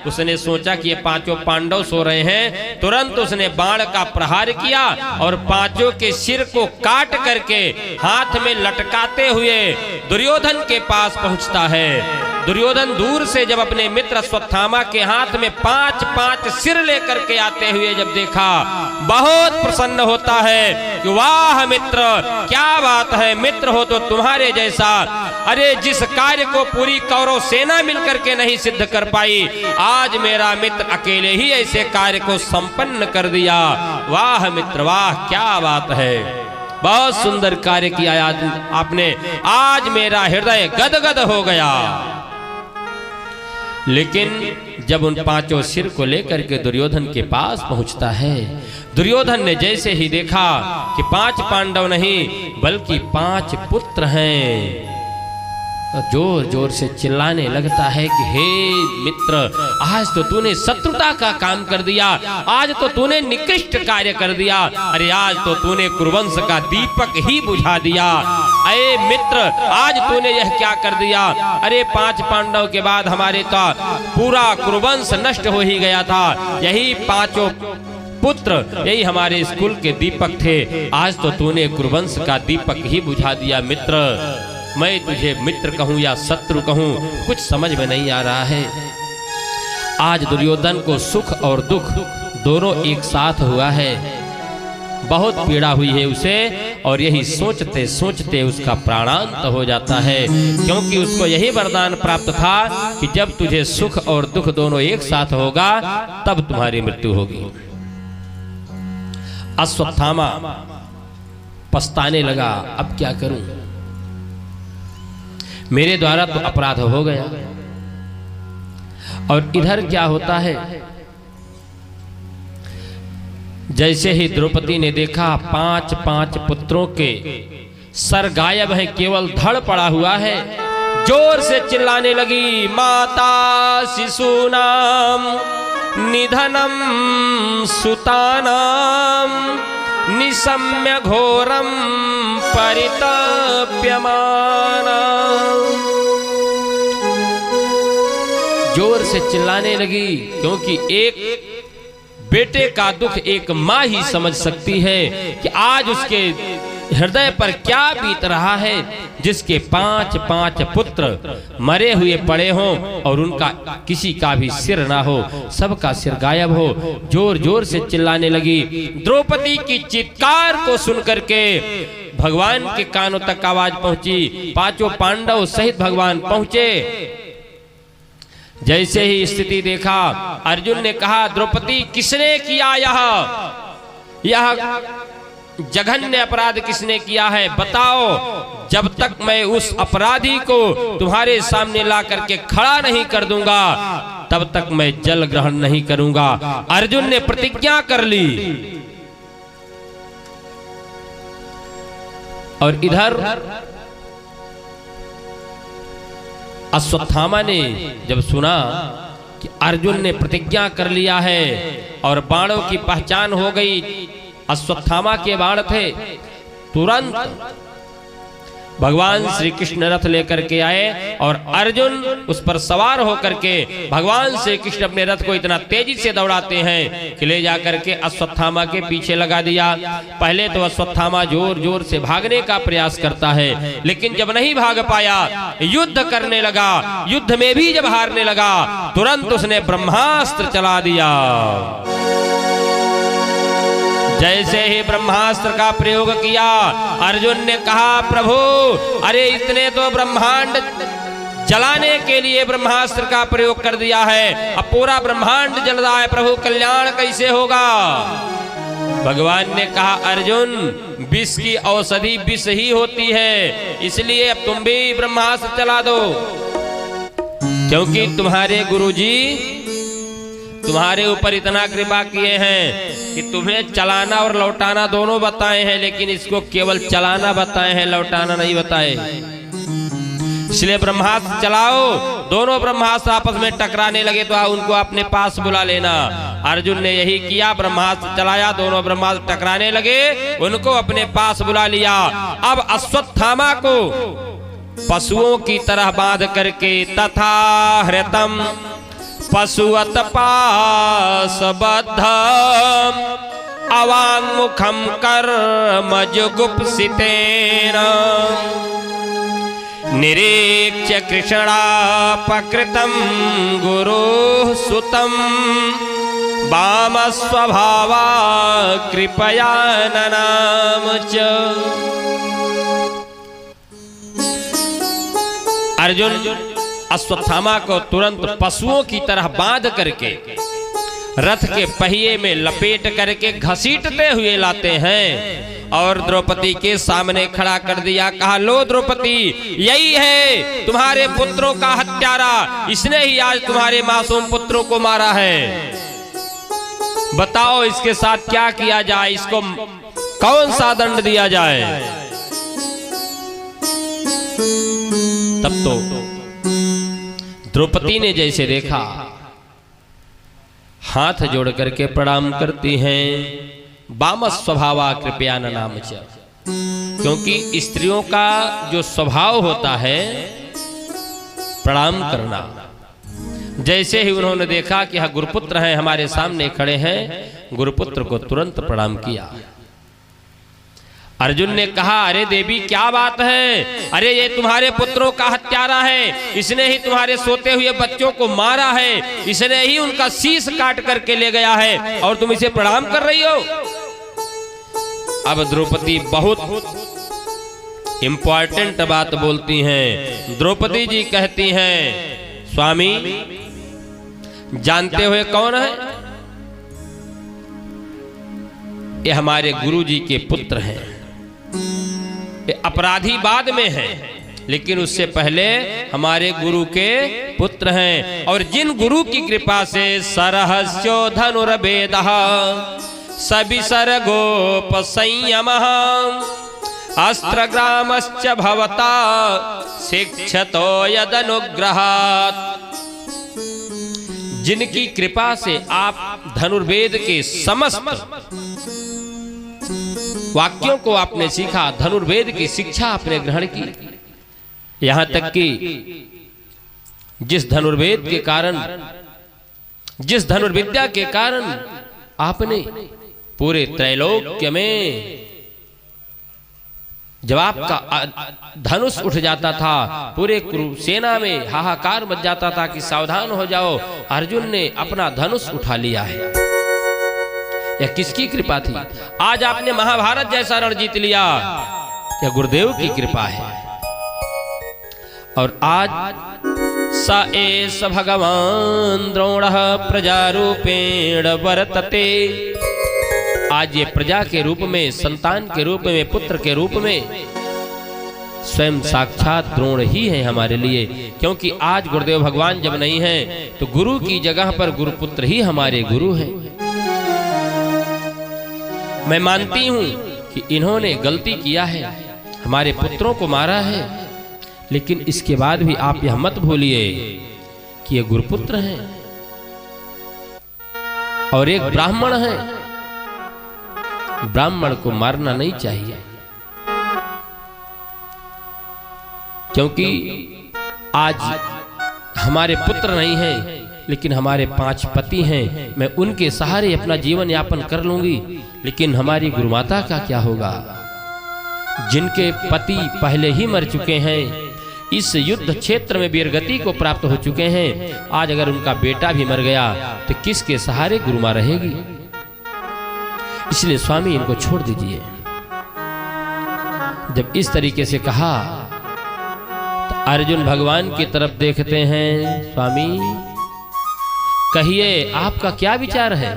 उसने सोचा कि ये पांचों पांडव सो रहे हैं, तुरंत उसने बाण का प्रहार किया और पांचों के सिर को काट करके हाथ में लटकाते हुए दुर्योधन के पास पहुंचता है। दुर्योधन दूर से जब अपने मित्र अश्वत्थामा के हाथ में 5-5 सिर लेकर के आते हुए जब देखा, बहुत प्रसन्न होता है कि वाह मित्र, क्या बात है, मित्र हो तो तुम्हारे जैसा, अरे जिस कार्य को पूरी कौरव सेना मिलकर के नहीं सिद्ध कर पाई, आज मेरा मित्र अकेले ही ऐसे कार्य को संपन्न कर दिया। वाह मित्र वाह, क्या बात है, बहुत सुंदर कार्य किया आपने, आज मेरा हृदय गदगद हो गया। लेकिन जब उन पांचों सिर को लेकर के दुर्योधन के पास पहुंचता है, दुर्योधन ने जैसे ही देखा कि 5 पांडव नहीं बल्कि 5 पुत्र हैं, तो जोर जोर से चिल्लाने लगता है कि हे मित्र, आज तो तूने शत्रुता का काम कर दिया, आज तो तूने निकृष्ट कार्य कर दिया, अरे आज तो तूने कुरुवंश का दीपक ही बुझा दिया। अरे मित्र, आज तूने यह क्या कर दिया, अरे 5 पांडव के बाद हमारे तो पूरा कुरुवंश नष्ट हो ही गया था, यही 5 पुत्र यही हमारे स्कूल के दीपक थे, आज तो तूने कुरुवंश का दीपक ही बुझा दिया। मित्र, मैं तुझे मित्र कहूं या शत्रु कहूं कुछ समझ में नहीं आ रहा है। आज दुर्योधन को सुख और दुख दोनों एक साथ हुआ है, बहुत पीड़ा हुई है उसे, और यही सोचते सोचते उसका प्राणांत हो जाता है, क्योंकि उसको यही वरदान प्राप्त था कि जब तुझे सुख और दुख दोनों एक साथ होगा तब तुम्हारी मृत्यु होगी। अश्वत्थामा पछताने लगा, अब क्या करूं, मेरे द्वारा तो अपराध हो गया। और इधर क्या होता है, जैसे ही द्रौपदी ने देखा 5-5 पुत्रों के सर गायब है, केवल धड़ पड़ा हुआ है, जोर से चिल्लाने लगी, माता शिशूनाम निधनम सुतानाम निशम्य घोरम परिताप्यमाना। जोर से चिल्लाने लगी, क्योंकि एक बेटे का दुख एक माँ ही समझ सकती है कि आज उसके हृदय पर क्या बीत रहा है, जिसके 5-5 पुत्र मरे हुए पड़े हों और उनका किसी का भी सिर ना हो, सबका सिर गायब हो। जोर जोर से चिल्लाने लगी। द्रौपदी की चित्कार को सुनकर के भगवान के कानों तक आवाज पहुंची, 5 पांडव सहित भगवान पहुंचे। जैसे ही स्थिति देखा, अर्जुन ने कहा, द्रौपदी किसने किया यह जघन्य अपराध किसने किया है, बताओ, जब तक मैं उस अपराधी को तुम्हारे सामने ला करके खड़ा नहीं कर दूंगा तब तक मैं जल ग्रहण नहीं करूंगा। अर्जुन ने प्रतिज्ञा कर ली। और इधर अश्वत्थामा ने जब सुना कि अर्जुन ने प्रतिज्ञा कर लिया है और बाणों की पहचान हो गई, अश्वत्थामा के बाण थे, तुरंत भगवान श्री कृष्ण रथ लेकर के आए और अर्जुन उस पर सवार होकर के भगवान श्री कृष्ण अपने रथ को इतना तेजी से दौड़ाते हैं कि ले जाकर के अश्वत्थामा के पीछे लगा दिया। पहले तो अश्वत्थामा जोर जोर से भागने का प्रयास करता है, लेकिन जब नहीं भाग पाया, युद्ध करने लगा, युद्ध में भी जब हारने लगा, तुरंत उसने ब्रह्मास्त्र चला दिया। जैसे ही ब्रह्मास्त्र का प्रयोग किया, अर्जुन ने कहा, प्रभु अरे इतने तो ब्रह्मांड जलाने के लिए ब्रह्मास्त्र का प्रयोग कर दिया है, अब पूरा ब्रह्मांड जल रहा है, प्रभु कल्याण कैसे होगा। भगवान ने कहा, अर्जुन विष की औषधि विष ही होती है, इसलिए अब तुम भी ब्रह्मास्त्र चला दो, क्योंकि तुम्हारे गुरुजी तुम्हारे ऊपर इतना कृपा किए हैं कि तुम्हें चलाना और लौटाना दोनों बताए हैं, लेकिन इसको केवल चलाना बताए हैं, लौटाना नहीं बताए। इसलिए ब्रह्मास्त्र चलाओ। दोनों ब्रह्मास्त्र आपस में टकराने लगे तो उनको अपने पास बुला लेना। अर्जुन ने यही किया, ब्रह्मास्त्र चलाया, दोनों ब्रह्मास्त्र टकराने लगे, उनको अपने पास बुला लिया। अब अश्वत्थामा को पशुओं की तरह बांध करके तथा हृतम पशुवत पाशबद्ध अवाङ्मुखं कर्मजुगुप्सितेन निरीक्ष्य कृष्णापकृतं गुरुः सुतं वामस्वभावा कृपया ननाम च। अर्जुन अश्वत्थामा को तुरंत पशुओं की तरह बांध करके रथ के पहिए में लपेट करके घसीटते हुए लाते हैं और द्रौपदी के सामने खड़ा कर दिया। कहा, लो द्रौपदी, यही है तुम्हारे पुत्रों का हत्यारा, इसने ही आज तुम्हारे मासूम पुत्रों को मारा है। बताओ इसके साथ क्या किया जाए, इसको कौन सा दंड दिया जाए। तब तो द्रौपदी ने जैसे देखा, हाथ जोड़ करके प्रणाम करती हैं। वामस स्वभावा कृपया ननाम च, क्योंकि स्त्रियों का जो स्वभाव होता है प्रणाम करना। जैसे ही उन्होंने देखा कि हाँ गुरुपुत्र हैं हमारे सामने खड़े हैं, गुरुपुत्र को तुरंत प्रणाम किया। अर्जुन ने कहा, अरे देवी क्या बात है, अरे ये तुम्हारे पुत्रों का हत्यारा है, इसने ही तुम्हारे सोते हुए बच्चों को मारा है, इसने ही उनका शीश काट करके ले गया है और तुम इसे प्रणाम कर रही हो। अब द्रौपदी बहुत इंपॉर्टेंट बात बोलती हैं। द्रौपदी जी कहती हैं, स्वामी जानते हुए कौन है? ये हमारे गुरु जी के पुत्र हैं। अपराधी बाद में है, लेकिन उससे पहले हमारे गुरु के पुत्र हैं। और जिन गुरु की कृपा से सरहस्यो धनुर्भेदः सविसर्गोप संयमः अस्त्रग्रामश्च भवता शिक्षतो यदनुग्रहात्। जिनकी कृपा से आप धनुर्वेद के समस्त वाक्यों को आपने सीखा, धनुर्वेद की शिक्षा आपने ग्रहण की, यहां तक कि जिस धनुर्वेद के कारण, जिस धनुर्विद्या के कारण आपने पूरे त्रैलोक्य में जब आपका धनुष उठ जाता था, पूरे कुरुसेना में हाहाकार मच जाता था कि सावधान हो जाओ, अर्जुन ने अपना धनुष उठा लिया है। यह किसकी कृपा थी? आज आपने महाभारत जैसा रण जीत लिया, यह गुरुदेव की कृपा है। और आज स एष भगवान द्रोणः प्रजारूपेण वर्तते। आज ये प्रजा के रूप में, संतान के रूप में, पुत्र के रूप में स्वयं साक्षात द्रोण ही है हमारे लिए। क्योंकि आज गुरुदेव भगवान जब नहीं हैं तो गुरु की जगह पर गुरुपुत्र ही हमारे गुरु हैं। मैं मानती हूं कि इन्होंने गलती किया है, हमारे पुत्रों को मारा है, लेकिन इसके बाद भी आप यह मत भूलिए कि ये गुरुपुत्र हैं और एक ब्राह्मण है। ब्राह्मण को मारना नहीं चाहिए, क्योंकि आज हमारे पुत्र नहीं हैं, लेकिन हमारे 5 पति हैं। मैं उनके सहारे अपना जीवन यापन कर लूंगी, लेकिन हमारी गुरुमाता का क्या होगा, जिनके पति पहले ही मर चुके हैं, इस युद्ध क्षेत्र में वीरगति को प्राप्त हो चुके हैं। आज अगर उनका बेटा भी मर गया तो किसके सहारे गुरुमा रहेगी? इसलिए स्वामी इनको छोड़ दीजिए। जब इस तरीके से कहा तो अर्जुन भगवान की तरफ देखते हैं, स्वामी कहिए आपका क्या विचार है?